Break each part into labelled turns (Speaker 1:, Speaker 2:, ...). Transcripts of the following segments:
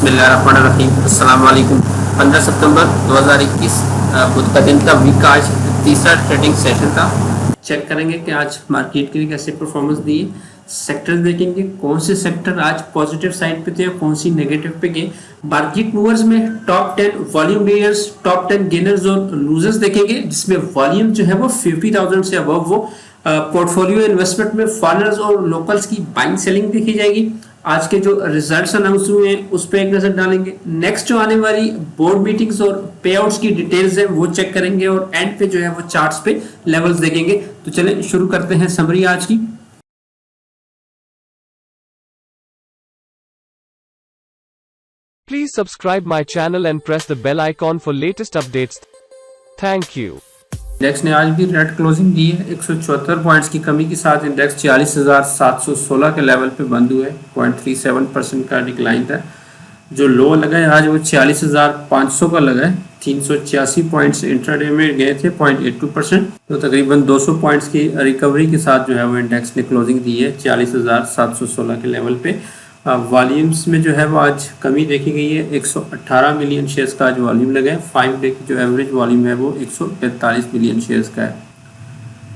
Speaker 1: बिस्मिल्लाहिर्रहमानिर्रहीम। अस्सलाम वालेकुम। 15 सितंबर 2021 बुध का दिन था। वीक का आज तीसरा ट्रेडिंग सेशन था। चेक करेंगे कि आज मार्केट के लिए कैसे परफॉर्मेंस दी है। सेक्टर्स देखेंगे कौन से सेक्टर आज पॉजिटिव साइड पे थे और कौन सी नेगेटिव पे गए। मार्केट मूवर्स में top 10 volume leaders, top 10 gainers और लूजर्स देखेंगे, जिसमें वॉल्यूम जो है वो 50,000 से अबव वो पोर्टफोलियो इन्वेस्टमेंट में फॉरेनर्स और लोकल्स की बाइंग सेलिंग देखी जाएगी। आज के जो रिजल्ट्स अनाउंस हुए हैं उस पर एक नजर डालेंगे। नेक्स्ट जो आने वाली बोर्ड मीटिंग्स और पे आउट्स की डिटेल्स है वो चेक करेंगे और एंड पे जो है वो चार्ट्स पे लेवल्स देखेंगे। तो चलें शुरू करते हैं समरी आज की।
Speaker 2: Please subscribe my channel and press the bell icon for latest updates. Thank you.
Speaker 1: Index ने आज भी रेड क्लोजिंग दी है। 174 पॉइंट्स की कमी के साथ इंडेक्स 40,716 के लेवल पे बंद हुए। 0.37% का डिक्लाइन था। जो लो लगा है आज वो 46,500 का लगा है। 386 पॉइंट्स इंट्राडे में गए थे, 0.82%। तो तकरीबन 200 पॉइंट्स की रिकवरी के साथ जो है वो इंडेक्स ने क्लोजिंग दी है 40,716 के लेवल पे। वॉल्यूम्स में जो है वो आज कमी देखी गई है। 118 मिलियन शेयर्स का आज वॉल्यूम लगा है। 5 डे की जो एवरेज वॉल्यूम है वो 143 मिलियन शेयर्स का है।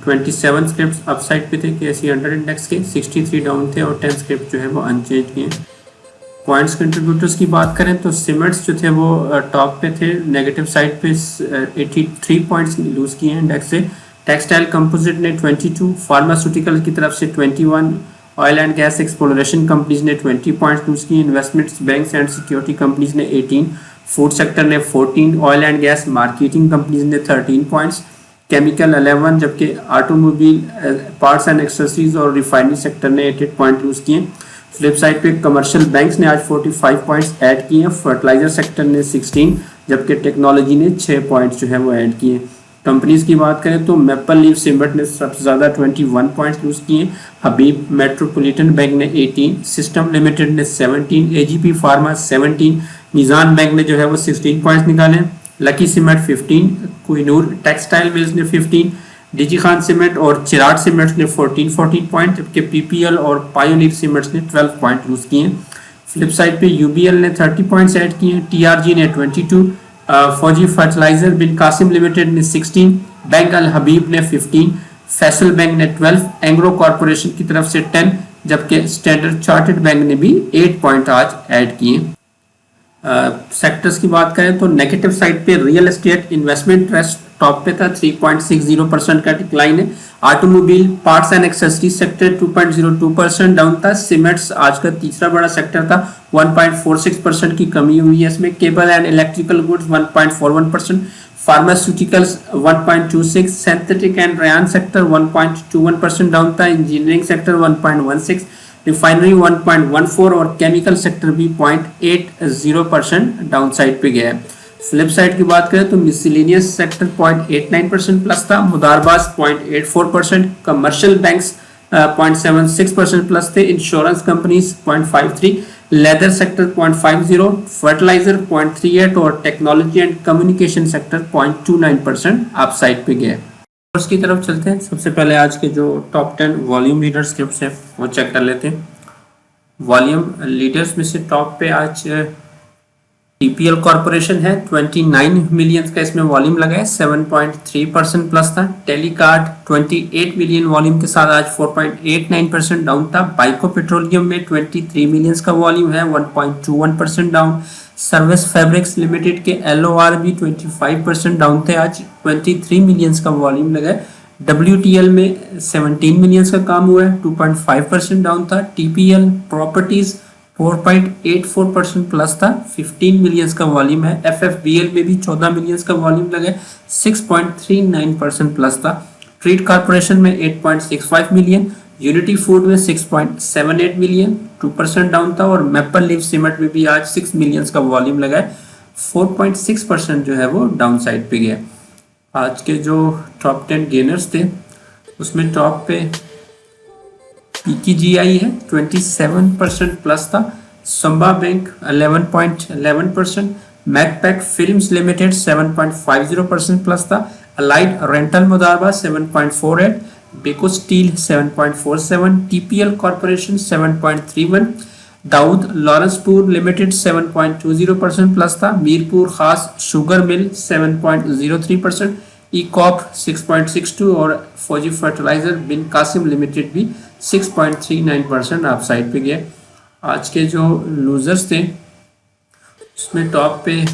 Speaker 1: 27 स्क्रिप्ट अपसाइड पे थे केएसई 100 इंडेक्स के, 63 डाउन थे और 10 स्क्रिप्ट जो है वो अनचेंज किए। पॉइंट्स कंट्रीब्यूटर्स की बात करें तो सीमेंट्स जो थे वो टॉप पे थे, नेगेटिव साइड पे 83 पॉइंट्स लूज किए हैं इंडेक्स से। टेक्सटाइल कंपोजिट ने 22, फार्मास्यूटिकल की तरफ से 21, oil and gas exploration companies ने 20 पॉइंट्स लूज किए। Investments, banks and security companies ने 18, फूड सेक्टर ने 14, oil and gas marketing companies ने 13 पॉइंट्स, केमिकल 11, जबकि ऑटोमोबाइल, पार्ट्स एंड एक्सेसरीज और रिफाइनरी सेक्टर ने 88 पॉइंट लूज किए। फ्लिप साइड पे कमर्शियल बैंक्स ने आज 45 पॉइंट्स ऐड किए। फर्टिलाइजर सेक्टर ने 16, जबकि टेक्नोलॉजी ने 6 पॉइंट्स जो है वो ऐड किए। कंपनीज की बात करें तो मैपल लीफ सीमेंट ने सबसे ज़्यादा 21 पॉइंट्स लूज किए। हबीब मेट्रोपॉलिटन बैंक ने 18, सिस्टम लिमिटेड ने 17, एजीपी फार्मा 17, मीज़ान बैंक ने जो है वो 16 पॉइंट्स निकाले। Lucky cement 15, Kohinoor textile mills ने 15, डीजी खान सीमेंट और चिराग सीमेंट्स ने 14 पॉइंट, जबकि पीपीएल और पायोनियर सीमेंट्स ने 12 पॉइंट लूज किए। फ्लिप साइड पे यूबीएल ने 30 पॉइंट्स ऐड किए, टीआरजी ने 22, फौजी फर्टिलाइजर बिन कासिम लिमिटेड ने 16, बैंक अल हबीब ने 15, फैसल बैंक ने 12, एंग्रो कॉर्पोरेशन की तरफ से 10, जबकि स्टैंडर्ड चार्टर्ड बैंक ने भी 8 पॉइंट आज ऐड किए। सेक्टर्स की बात करें तो नेगेटिव साइड पे real estate investment trust top पे था, 3.60% का डिक्लाइन है। Automobile, parts and accessories sector 2.02% down था। सीमेंट्स आज का तीसरा बड़ा सेक्टर था, 1.46% की कमी हुई है इसमें। Cable and electrical goods 1.41%, pharmaceuticals 1.26, synthetic and rayon sector 1.21% down था। इंजीनियरिंग सेक्टर 1.16, रिफाइनरी 1.14 और केमिकल सेक्टर भी 0.80% डाउन साइड पे गया है। फ्लिप साइड की बात करें तो मिसलेनियस सेक्टर 0.89% प्लस था, मुदारबाज 0.84%, कमर्शियल बैंक्स 0.76% प्लस थे, insurance companies 0.53, leather sector 0.50, fertiliser 0.38 और technology and communication sector 0.29% upside पे गया। उसकी तरफ चलते हैं। सबसे पहले आज के जो टॉप 10 वॉल्यूम लीडर स्क्रिप्ट्स हैं वो चेक कर लेते हैं। वॉल्यूम लीडर्स में से टॉप पे आज टीपीएल कॉर्पोरेशन है, 29 मिलियन का इसमें वॉल्यूम लगा है, 7.3% प्लस था। टेलीकार्ड 28 मिलियन वॉल्यूम के साथ आज 4.89% डाउन था। बाइको पेट्रोलियम में 23 मिलियन का वॉल्यूम है, 1.21% डाउन। सर्विस फैब्रिक्स लिमिटेड के एलओआर भी 25% डाउन थे, आज 23 मिलियन का वॉल्यूम लगा है। WTL में 17 मिलियन का काम हुआ है, 2.5% डाउन था। TPL प्रॉपर्टीज 4.84% प्लस था, 15 मिलियन का वॉल्यूम है। FFBL में भी 14 मिलियन का वॉल्यूम लगा है, 6.39% प्लस था। ट्रीट कॉर्पोरेशन में 8.65 मिलियन, यूनिटी फूड में 6.78 मिलियन, 2% डाउन था। और मैपल लीफ सीमेंट में भी आज 6 मिलियन का वॉल्यूम लगा है, 4.6% जो है वो डाउन साइड पे गया। आज के जो टॉप 10 गेनर्स थे उसमें टॉप पे PKGI है, 27% प्लस था। Samba bank 11.11%, Macpac films limited 7.50% plus था। Allied rental Modaraba 7.48, Beco steel 7.47, TPL corporation 7.31, Dawood Lawrencepur limited 7.20% plus था। मीरपुर खास शुगर मिल 7.03%, ई-कॉप 6.62 और फौजी फर्टिलाइजर बिन कासिम लिमिटेड भी 6.39% आप साइड पे गए। आज के जो लूजर्स थे उसमें टॉप पे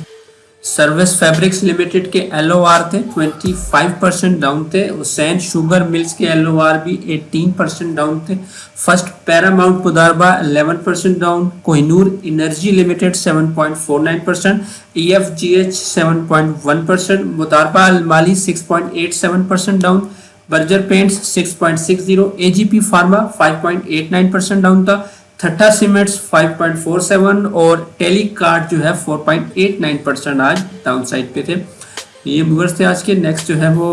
Speaker 1: सर्विस फैब्रिक्स लिमिटेड के LOR थे 25% डाउन थे। हुसैन शुगर मिल्स के LOR भी 18% डाउन थे। First paramount Modaraba 11% down, Kohinoor energy limited 7.49%, EFGH 7.1%, Modaraba Almali 6.87% down, Berger paints 6.60, AGP pharma 5.89% down था। थट्टा सीमेंट्स 5.47 और टेलीकार्ड जो है 4.89% आज डाउन साइड पे थे। ये मूवर्स थे आज के। नेक्स्ट जो है वो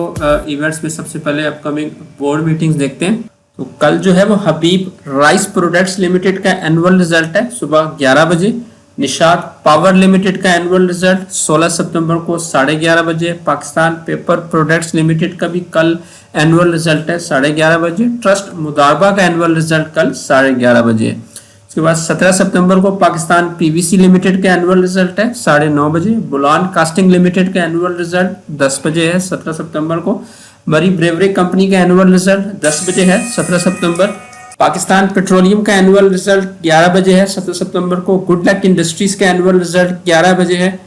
Speaker 1: इवेंट्स में सबसे पहले अपकमिंग बोर्ड मीटिंग्स देखते हैं। तो कल जो है वो हबीब राइस प्रोडक्ट्स लिमिटेड का एनुअल रिजल्ट है सुबह 11 बजे। निशात पावर लिमिटेड का एनुअल रिजल्ट 16 सितंबर को 11:30 बजे। पाकिस्तान पेपर प्रोडक्ट्स लिमिटेड का भी कल एनुअल रिजल्ट है 11:30 बजे। ट्रस्ट मुदारबा का एनुअल रिजल्ट कल 11:30 बजे। उसके बाद 17 सितंबर को पाकिस्तान PVC लिमिटेड का एनुअल रिजल्ट है 9:30 बजे। बुलान कास्टिंग लिमिटेड का एनुअल रिजल्ट 10 बजे है 17 सितंबर को। मरी ब्रेवरी कंपनी का एनुअल रिजल्ट 10 बजे है 17 सितंबर। पाकिस्तान पेट्रोलियम का एनुअल रिजल्ट 11 बजे है 17 सितंबर को। गुड लक इंडस्ट्रीज का एनुअल रिजल्ट 11 बजे है।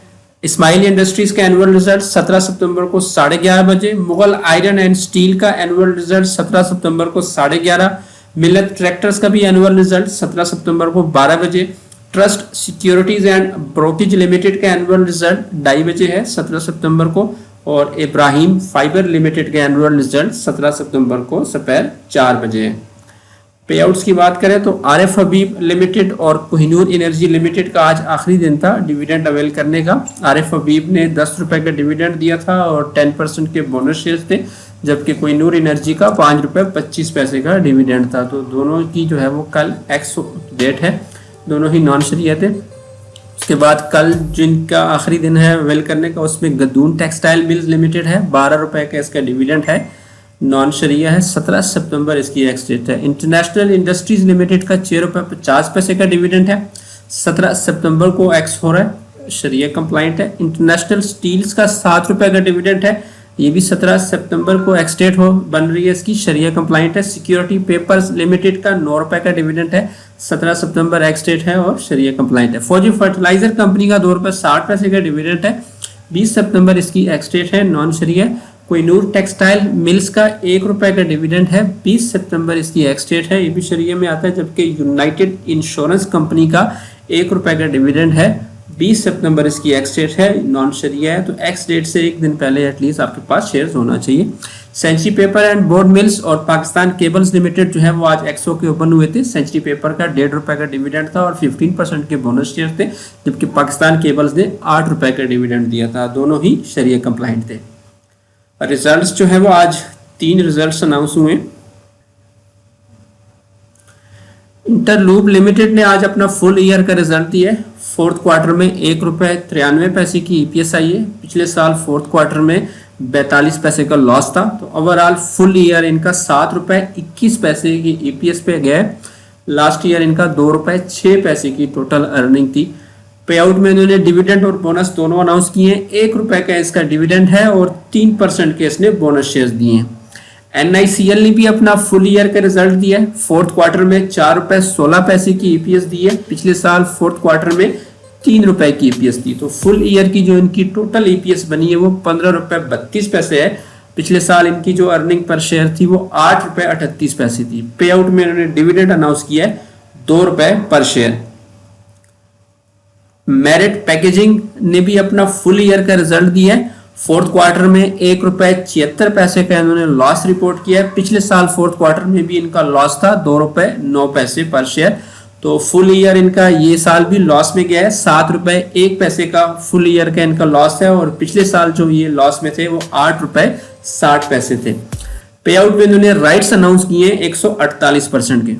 Speaker 1: इस्माइल इंडस्ट्रीज का एनुअल रिजल्ट 17 सितंबर को 11:30 बजे। मुगल आयरन एंड स्टील का एनुअल रिजल्ट 17 सितंबर को 11:30। मिलत ट्रैक्टर्स का भी एनुअल रिजल्ट 17 सितंबर को 12 बजे। Trust securities and brokerage limited का एनुअल रिजल्ट 2:30 बजे है 17 सितंबर को। और इब्राहिम फाइबर लिमिटेड का एनुअल रिजल्ट 17 सितंबर को दोपहर 4 बजे है। पे आउट्स की बात करें तो आरिफ हबीब लिमिटेड और कोहिनूर एनर्जी लिमिटेड का आज आखिरी दिन था डिविडेंड अवेल करने का। आरिफ हबीब ने 10 रुपए का डिविडेंड दिया था और 10% के बोनस शेयर्स थे, जबकि कोहिनूर एनर्जी का 5 रुपए 25 पैसे का डिविडेंड था। तो दोनों की जो है वो कल एक्स डेट है, दोनों ही नॉन शरिया थे। उसके बाद कल जिनका आखिरी दिन है अवेल करने का उसमें गदून टेक्सटाइल मिल्स लिमिटेड है, 12 रुपए का इसका डिविडेंड है, नॉन शरिया है। 17 सितंबर इसकी एक्स डेट है। इंटरनेशनल इंडस्ट्रीज लिमिटेड का 6 रुपए 50 पैसे का डिविडेंड है, 17 सितंबर को एक्स हो रहा है, शरिया कंप्लाइंट है। इंटरनेशनल स्टील्स का 7 रुपए का डिविडेंड है, ये भी 17 सितंबर को एक्स डेट हो बन रही है, इसकी शरिया कंप्लाइंट है। सिक्योरिटी पेपर्स लिमिटेड का 9 रुपए का डिविडेंड है, 17 सितंबर एक्स डेट है और शरिया कंप्लाइंट है। फौजी फर्टिलाइजर कंपनी का 2 रुपए 60 पैसे का डिविडेंड है, 20 सितंबर इसकी एक्स डेट है, नॉन शरिया। कोहिनूर टेक्सटाइल मिल्स का 1 रुपए का डिविडेंड है, 20 सितंबर इसकी एक्स डेट है, ये भी शरिया में आता है। जबकि यूनाइटेड इंश्योरेंस कंपनी का 1 रुपए का डिविडेंड है, 20 सितंबर इसकी एक्स डेट है, नॉन शरिया है। तो एक्स डेट से एक दिन पहले एटलीस्ट आपके पास शेयर्स होना चाहिए। Century paper and board mills और पाकिस्तान केबल्स लिमिटेड जो है वो आज एक्सओ के ओपन हुए थे। सेंचुरी पेपर का 1.5 रुपए का डिविडेंड था और 15% के बोनस शेयर थे, जबकि पाकिस्तान केबल्स ने 8 रुपए का डिविडेंड दिया था, दोनों ही शरिया कंप्लाइंट थे। रिजल्ट्स जो है वो आज 3 रिजल्ट्स अनाउंस हुए। इंटरलूप लिमिटेड ने आज अपना फुल ईयर का रिजल्ट दिया है। फोर्थ क्वार्टर में 1 रुपए 93 पैसे की EPS आई है। पिछले साल फोर्थ क्वार्टर में 42 पैसे का लॉस था। तो ओवरऑल फुल ईयर इनका 7 रुपए 21 पैसे की EPS पे गया है। लास्ट ईयर इनका 2 रुपए 6 पैसे की टोटल अर्निंग थी। पे आउट में इन्होंने डिविडेंड और बोनस दोनों अनाउंस किए हैं। 1 रुपए का इसका डिविडेंड है और 3% के इसने बोनस शेयर्स दिए हैं। NICL ने भी अपना फुल ईयर का रिजल्ट दिया है। फोर्थ क्वार्टर में 4 रुपए 16 पैसे की EPS दी है। पिछले साल फोर्थ क्वार्टर में 3 रुपए की EPS दी। तो फुल ईयर की जो इनकी टोटल EPS बनी है वो 15 रुपए 32 पैसे है। पिछले साल इनकी जो अर्निंग पर शेयर थी वो 8 रुपए 38 पैसे थी। पे आउट में इन्होंने डिविडेंड अनाउंस किया है 2 रुपए पर शेयर। मेरिट पैकेजिंग ने भी अपना फुल ईयर का रिजल्ट दिया है। फोर्थ क्वार्टर में 1 रुपए 76 पैसे का इन्होंने लॉस रिपोर्ट किया है। पिछले साल फोर्थ क्वार्टर में भी इनका लॉस था 2 रुपए 9 पैसे पर शेयर। तो फुल ईयर इनका ये साल भी लॉस में गया है। 7 रुपए 1 पैसे का फुल ईयर का इनका लॉस है और पिछले साल जो ये लॉस में थे वो 8 रुपए 60 पैसे थे। पे आउट में इन्होंने राइट्स अनाउंस किए 148% के।